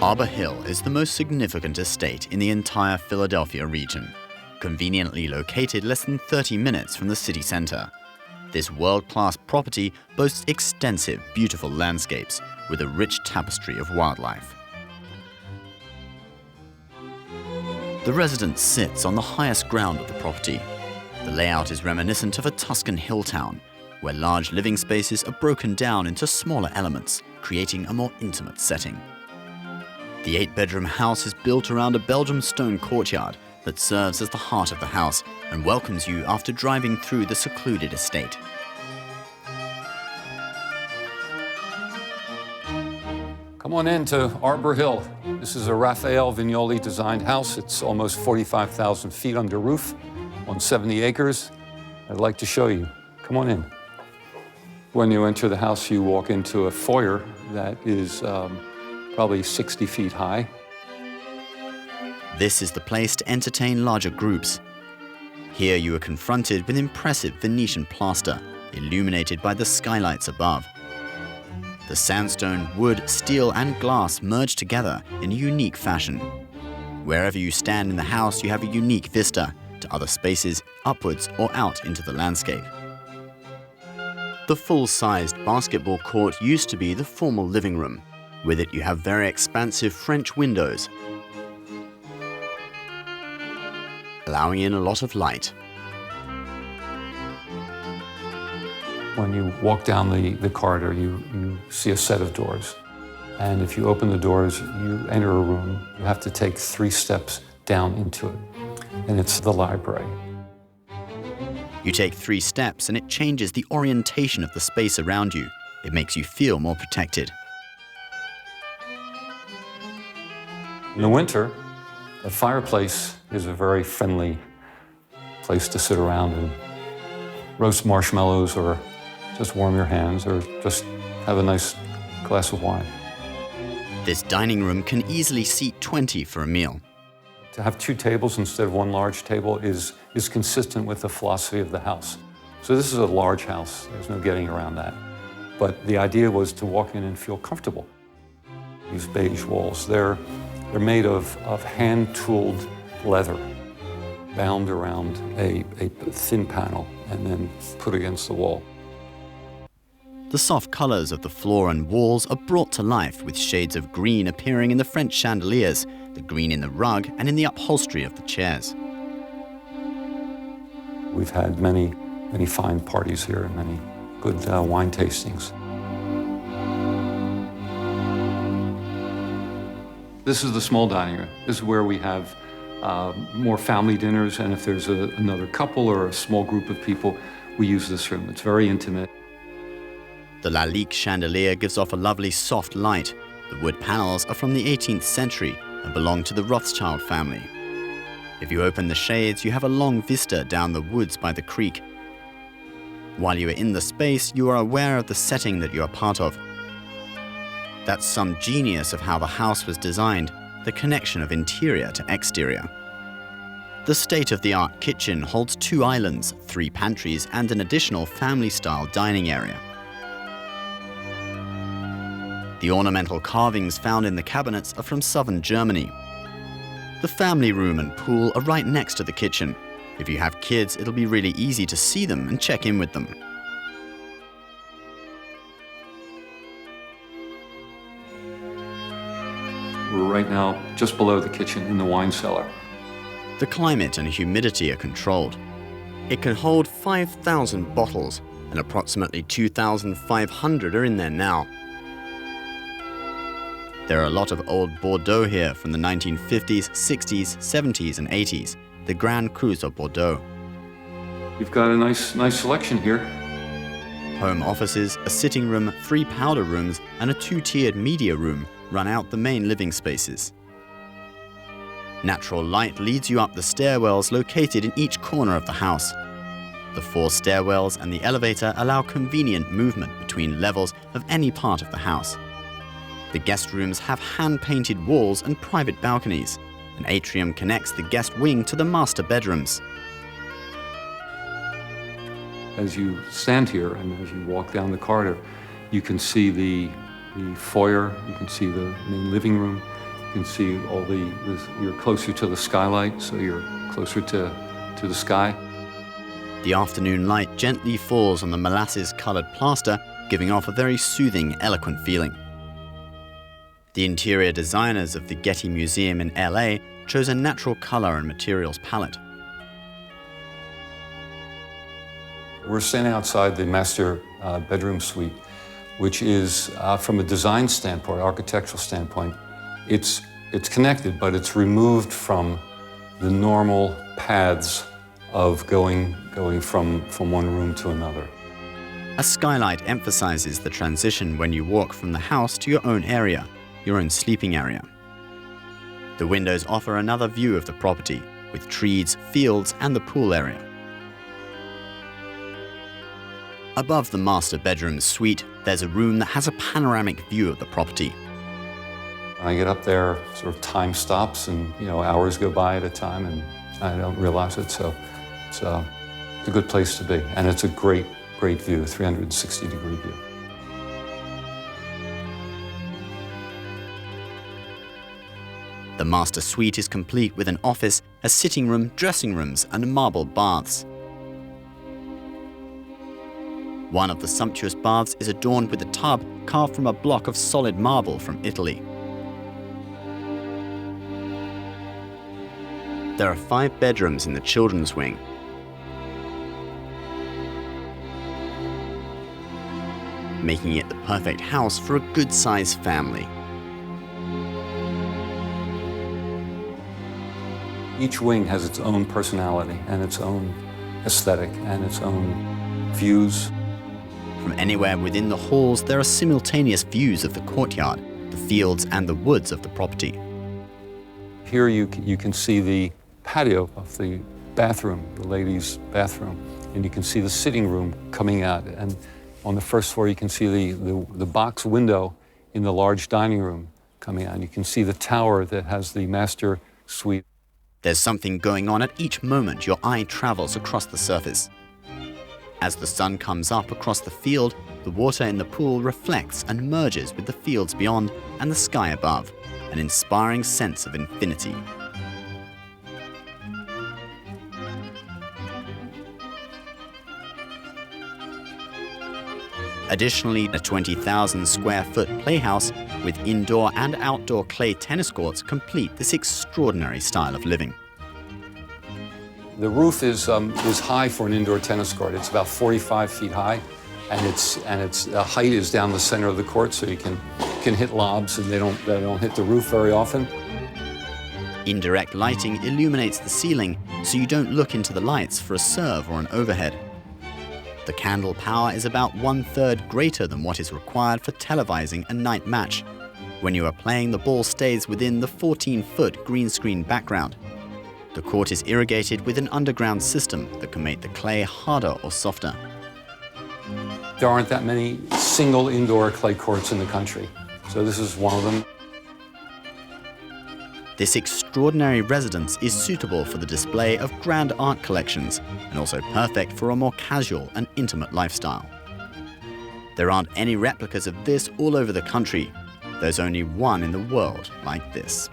Arbor Hill is the most significant estate in the entire Philadelphia region, conveniently located less than 30 minutes from the city center. This world-class property boasts extensive, beautiful landscapes with a rich tapestry of wildlife. The residence sits on the highest ground of the property. The layout is reminiscent of a Tuscan hill town, where large living spaces are broken down into smaller elements, creating a more intimate setting. The 8-bedroom house is built around a Belgian stone courtyard that serves as the heart of the house and welcomes you after driving through the secluded estate. Come on in to Arbor Hill. This is a Rafael Viñoly designed house. It's almost 45,000 feet under roof on 70 acres. I'd like to show you. Come on in. When you enter the house, you walk into a foyer that is probably 60 feet high. This is the place to entertain larger groups. Here you are confronted with impressive Venetian plaster, illuminated by the skylights above. The sandstone, wood, steel, and glass merge together in a unique fashion. Wherever you stand in the house, you have a unique vista to other spaces, upwards or out into the landscape. The full-sized basketball court used to be the formal living room. With it, you have very expansive French windows, allowing in a lot of light. When you walk down the corridor, you see a set of doors. And if you open the doors, you enter a room. You have to take 3 steps down into it. And it's the library. You take 3 steps and it changes the orientation of the space around you. It makes you feel more protected. In the winter, a fireplace is a very friendly place to sit around and roast marshmallows or just warm your hands or just have a nice glass of wine. This dining room can easily seat 20 for a meal. To have 2 tables instead of 1 large table is consistent with the philosophy of the house. So this is a large house. There's no getting around that. But the idea was to walk in and feel comfortable. These beige walls, they're made of hand-tooled leather, bound around a thin panel and then put against the wall. The soft colors of the floor and walls are brought to life with shades of green appearing in the French chandeliers, the green in the rug, and in the upholstery of the chairs. We've had many fine parties here and many good wine tastings. This is the small dining room. This is where we have more family dinners, and if there's another couple or a small group of people, we use this room. It's very intimate. The Lalique chandelier gives off a lovely soft light. The wood panels are from the 18th century and belong to the Rothschild family. If you open the shades, you have a long vista down the woods by the creek. While you are in the space, you are aware of the setting that you are part of. That's some genius of how the house was designed, the connection of interior to exterior. The state-of-the-art kitchen holds 2 islands, 3 pantries, and an additional family-style dining area. The ornamental carvings found in the cabinets are from southern Germany. The family room and pool are right next to the kitchen. If you have kids, it'll be really easy to see them and check in with them. We're right now just below the kitchen in the wine cellar. The climate and humidity are controlled. It can hold 5,000 bottles, and approximately 2,500 are in there now. There are a lot of old Bordeaux here from the 1950s, 60s, 70s, and 80s, the Grand Crus of Bordeaux. You've got a nice selection here. Home offices, a sitting room, 3 powder rooms, and a 2-tiered media room run out the main living spaces. Natural light leads you up the stairwells located in each corner of the house. The 4 stairwells and the elevator allow convenient movement between levels of any part of the house. The guest rooms have hand-painted walls and private balconies. An atrium connects the guest wing to the master bedrooms. As you stand here and as you walk down the corridor, you can see the foyer, you can see the main living room, you can see you're closer to the skylight, so you're closer to the sky. The afternoon light gently falls on the molasses-colored plaster, giving off a very soothing, eloquent feeling. The interior designers of the Getty Museum in LA chose a natural color and materials palette. We're standing outside the master bedroom suite, which is, from a design standpoint, architectural standpoint, it's connected, but it's removed from the normal paths of going from one room to another. A skylight emphasizes the transition when you walk from the house to your own area, your own sleeping area. The windows offer another view of the property, with trees, fields, and the pool area. Above the master bedroom suite, there's a room that has a panoramic view of the property. When I get up there, sort of time stops and hours go by at a time and I don't realize it, so it's a good place to be. And it's a great view, 360-degree view. The master suite is complete with an office, a sitting room, dressing rooms, and marble baths. One of the sumptuous baths is adorned with a tub carved from a block of solid marble from Italy. There are 5 bedrooms in the children's wing. Making it the perfect house for a good-sized family. Each wing has its own personality and its own aesthetic and its own views. From anywhere within the halls, there are simultaneous views of the courtyard, the fields, and the woods of the property. Here you can see the patio of the bathroom, the ladies' bathroom, and you can see the sitting room coming out. And on the first floor, you can see the box window in the large dining room coming out. And you can see the tower that has the master suite. There's something going on at each moment your eye travels across the surface. As the sun comes up across the field, the water in the pool reflects and merges with the fields beyond and the sky above, an inspiring sense of infinity. Additionally, a 20,000 square foot playhouse with indoor and outdoor clay tennis courts complete this extraordinary style of living. The roof is high for an indoor tennis court. It's about 45 feet high, and its height is down the center of the court, so you can hit lobs, and they don't hit the roof very often. Indirect lighting illuminates the ceiling, so you don't look into the lights for a serve or an overhead. The candle power is about 1/3 greater than what is required for televising a night match. When you are playing, the ball stays within the 14-foot green screen background. The court is irrigated with an underground system that can make the clay harder or softer. There aren't that many single indoor clay courts in the country, so this is one of them. This extraordinary residence is suitable for the display of grand art collections and also perfect for a more casual and intimate lifestyle. There aren't any replicas of this all over the country. There's only one in the world like this.